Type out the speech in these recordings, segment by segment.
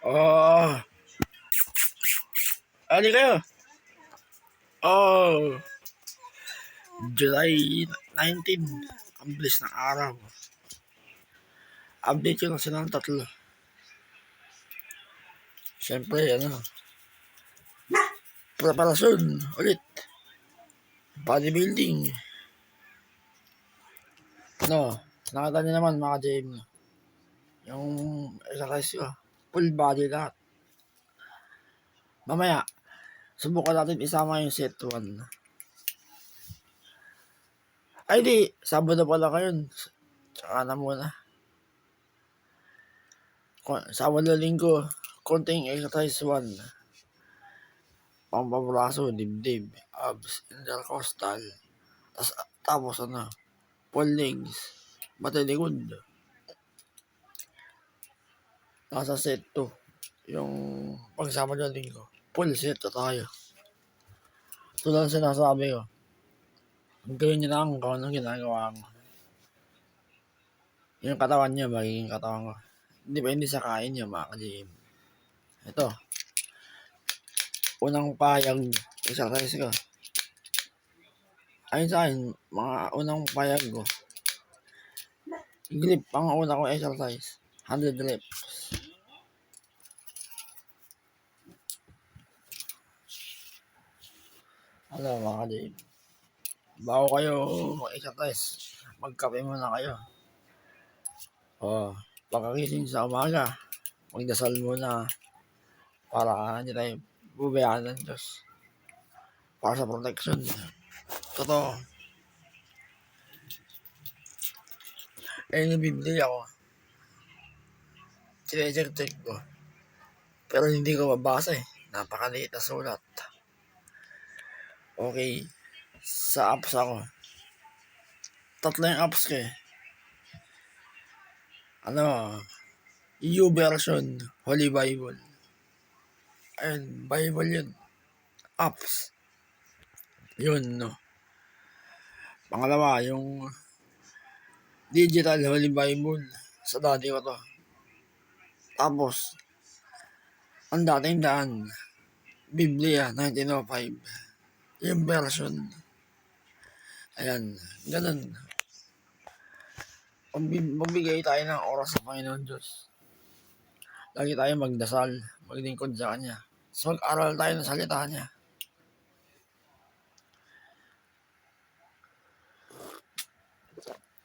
Oh, ali kayo. Oh, July 19. Ang bilis ng araw. Update ko na sila ng tatlo. Siyempre, preparasyon ulit. Bodybuilding. Nakita niyo naman mga JM. Yung exercise ko. Full body lahat. Mamaya, subukan natin isama yung set 1. Ay di, Sabado pala kayo. Tsaka na muna. Sabado linggo, konting exercise 1. Pampabraso, dibdib, abs, intercostal. Tapos full legs, batilikod. Nasa set 2. Yung pagsama ng linggo, full set na tayo. Tulad ng sinasabi ko, gawin nyo lang kung anong ginagawa ko. Yung katawan nyo, magiging katawan ko. Depende sa kain nyo, mga ka-GM. Ito, unang payag exercise ko. Ayun sa akin, mga unang payag ko. Grip, ang una ko exercise. 100 reps. Mga ka-GM. Bago kayo exercise, magkape muna kayo. Pagkagising sa umaga, magdasal muna para hindi tayo bubayaan ng Diyos. Para sa protection. Totoo. Nabibili ako. Sinecheck ko. Pero hindi ko mabasa eh. Napakaliit na sulat. Okay. Sa apps ako. 3 yung apps ko eh. YouVersion, Holy Bible. Ayun, Bible yun. Apps. Yun, Pangalawa, yung Digital Holy Bible. Sa dati ko to. Tapos, ang dating daan, Biblia 1905. Yung version. Ayan, ganun. Magbigay tayo ng oras sa Panginoon Diyos. Lagi tayo magdasal, maglingkod sa Kanya. So mag-aral tayo ng salita niya.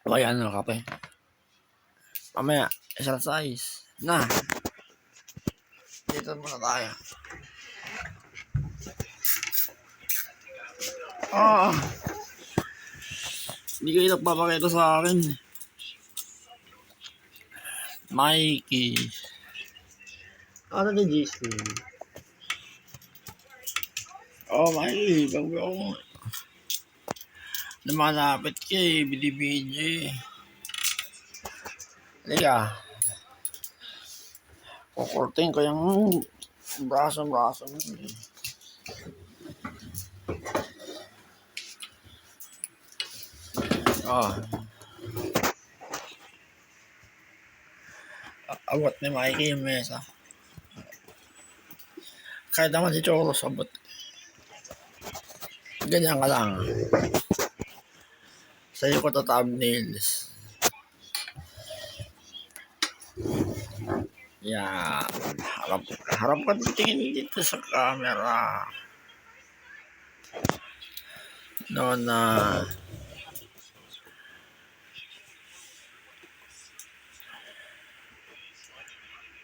Ayan, kape. Mamaya, exercise. Dito muna tayo. Hindi kayo nagpapakita sa akin. Mikey. Ano na GC? Mikey. Bago ako. Lumalapit kay BDBJ. Halika. Kukurting ko yung braso mo. Abot ni Mikey yung mesa. Kahit naman si Choros, abot. Ganyan ka lang. Sa'yo ko to thumbnails. Yan. Harap ka tingin dito sa camera.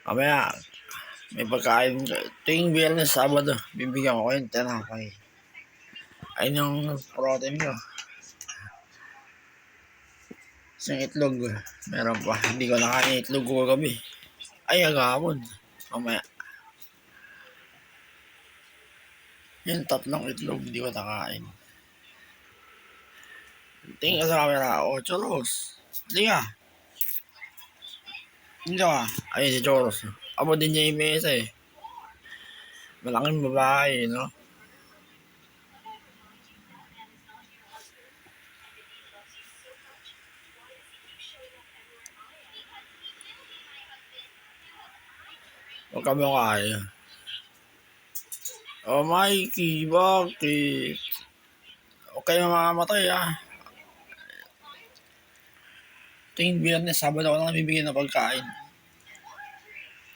Mamaya, may pagkain. Tuwing Biyernes, Sabado, bibigyan ko kayo ng tinapay. Ayun yung protein ko. Isang itlog. Meron pa. Hindi ko nakain itlog ko gabi. Ay, agapon. Mamaya. Yung 3 itlog, hindi ko nakain. Tingin ka sa camera. Choros. Liga. Hindi ka. Ayun si Choros. Abo din niya yung mesa eh. Malaking babae, Huwag kami kaya. Oh, Mikey, bakit? Huwag kayo mamamatay ah. Tuwing Biyernes, Sabado ako lang bibigyan ng pagkain.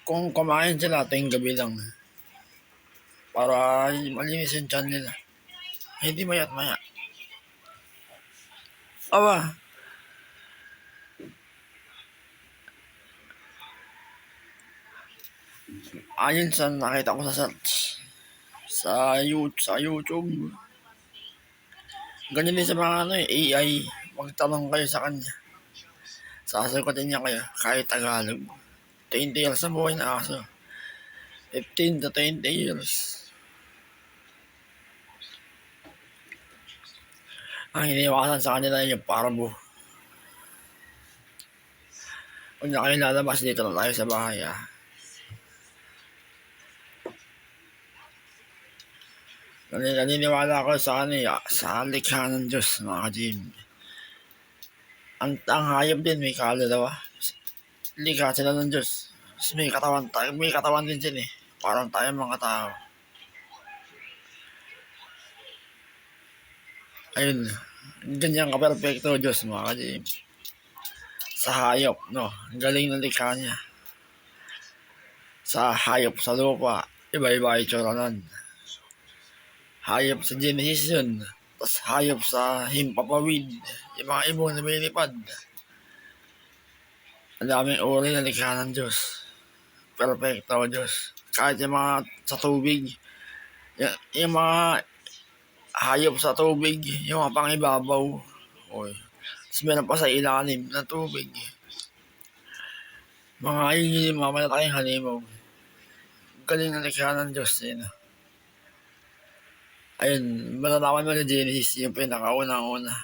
Kung kumain sila, tuwing gabi lang. Para malinis yung tiyan nila. Hindi mayat maya. Aba, ayun sa nakita ko sa search. Sa YouTube. Ganyan din sa mga AI. Magtanong kayo sa kanya. Sasagutin niya kayo kahit Tagalog. 20 years na buhay na aso. 15 to 20 years. Ang iniwasan sa kanila yung parabo. Kung na kayo lalabas, dito na tayo sa bahay ah. Naniniwala ako sa sa likha ng Diyos, mga ka-Jim. Ang hayop din, may kaluluwa. Likha sila ng Diyos. May katawan din sila eh. Parang tayo mga tao. Ayun, ganyan ka-perfecto Diyos, mga ka-Jim. Sa hayop, no? Ang galing ng likha niya. Sa hayop sa lupa, iba-iba itsura nun. Hayop sa Genesis yun. Tapos hayop sa himpapawid. Yung mga ibon na may lipad. Ang daming uri na likha ng Diyos. Perfecto Diyos. Kahit yung mga sa tubig. Yung mga hayop sa tubig. Yung mga pangibabaw. Oy. Tapos meron pa sa ilalim ng tubig. Mga yung mamalakayang halimaw. Galing na likha ng Diyos yun. Ayun, malalaman mo na Genesis, yung pinakaunang-una.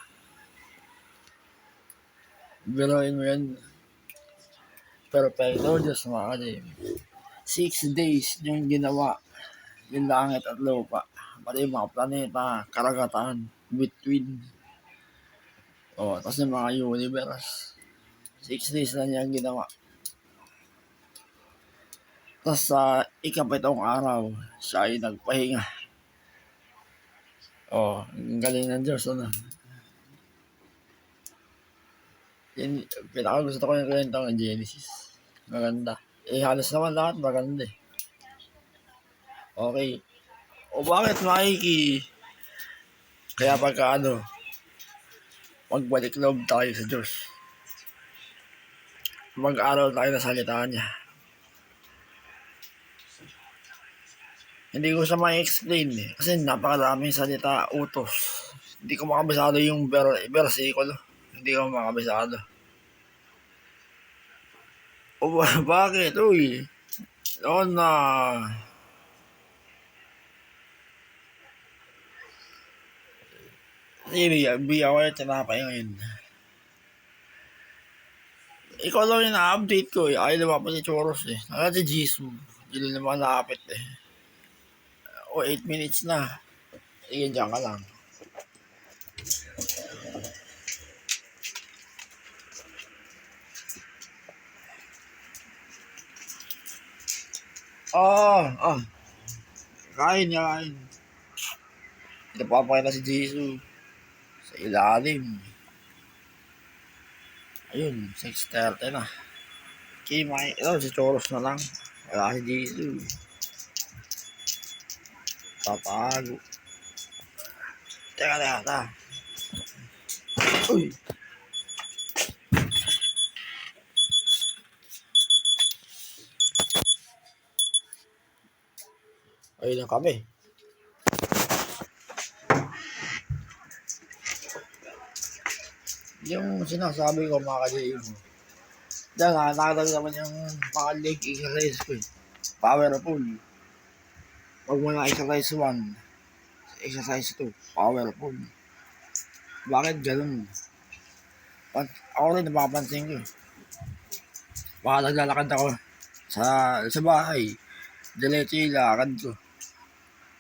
Biruin mo yun. Perfecto Diyos, mga ka-Jim. 6 days yung ginawa yung langit at lupa. Pati yung mga planeta, karagatan, between. Tapos yung mga universe. 6 days na niya ginawa. Tapos sa ikapitong araw, siya ay nagpahinga. Ang galing ng Diyos, ano. Yun, pinakagusto ko yung kwento ng Genesis. Maganda. Halos naman lahat maganda eh. Okay. Bakit Mikey? Kaya pagka magbalik loob tayo sa Diyos. Mag-aral tayo na salita niya. Hindi ko siya ma-explain eh. Kasi napakaraming salita, utos. Hindi ko makabisado yung versikulo. Hindi ko makabisado. Bakit? Uy. Na. Bigyan ko yung tinapay ngayon. Ikaw lang yung na-update ko eh. Ayaw naman pa si Choros eh. Nakala si Jisoo. Hindi naman nakapit eh. 8 minutes na. Sige, dyan ka lang. Kain. Ito papakita si Jisoo. Sa ilalim. Ayun, 6:30 na. Okay, si Choros na lang. Wala si Jisoo. Tatago. Teka. Uy. Ayun na kami. Yung sinasabi ko mga ka-Jim. Diyan nakatag naman yung mga leg exercise ko eh. Powerful. Pag mga exercise 1, exercise 2, powerful. Bakit ganun? Ako rin napapansin ko eh. Baka naglalakad ako sa bahay. Diretso yung lakad ko.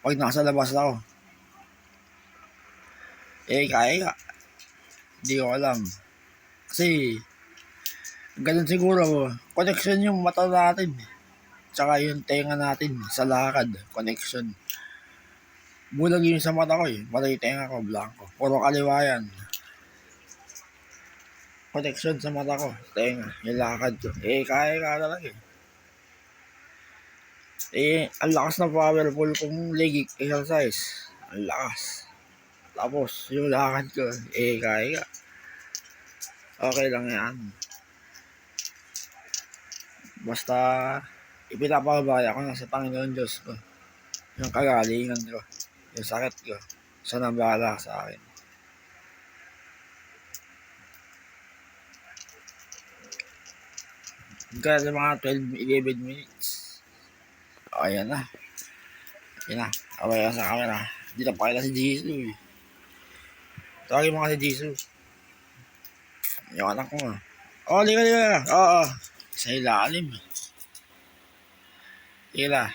Pag nasa labas ako. Kaya. Hindi ko alam. Kasi, ganun siguro, connection yung mata natin. tsaka yung tenga natin sa lakad, connection. Bulag yung sa mata ko eh. Mata yung tenga ko, blanco. Puro kaliwa yan. Connection sa mata ko, tenga, yung lakad ko. Kaya talaga eh. Ang lakas na powerful kong leg exercise. Ang lakas. Tapos, yung lakad ko, kaya. Okay lang yan. Basta, ipinapabaya ko na sa Panginoon Diyos ko. Yung kagalingan ko. Yung sakit ko. Siya nang bahala sa akin. Kaya mga 12-11 minutes. Ayan na. Ayan na. Away sa camera. Hindi na pakita si Jisoo eh. Tawagin mo kasi Jisoo. Yung anak ko nga. Liga. Oo. Sa ilalim. Sige na.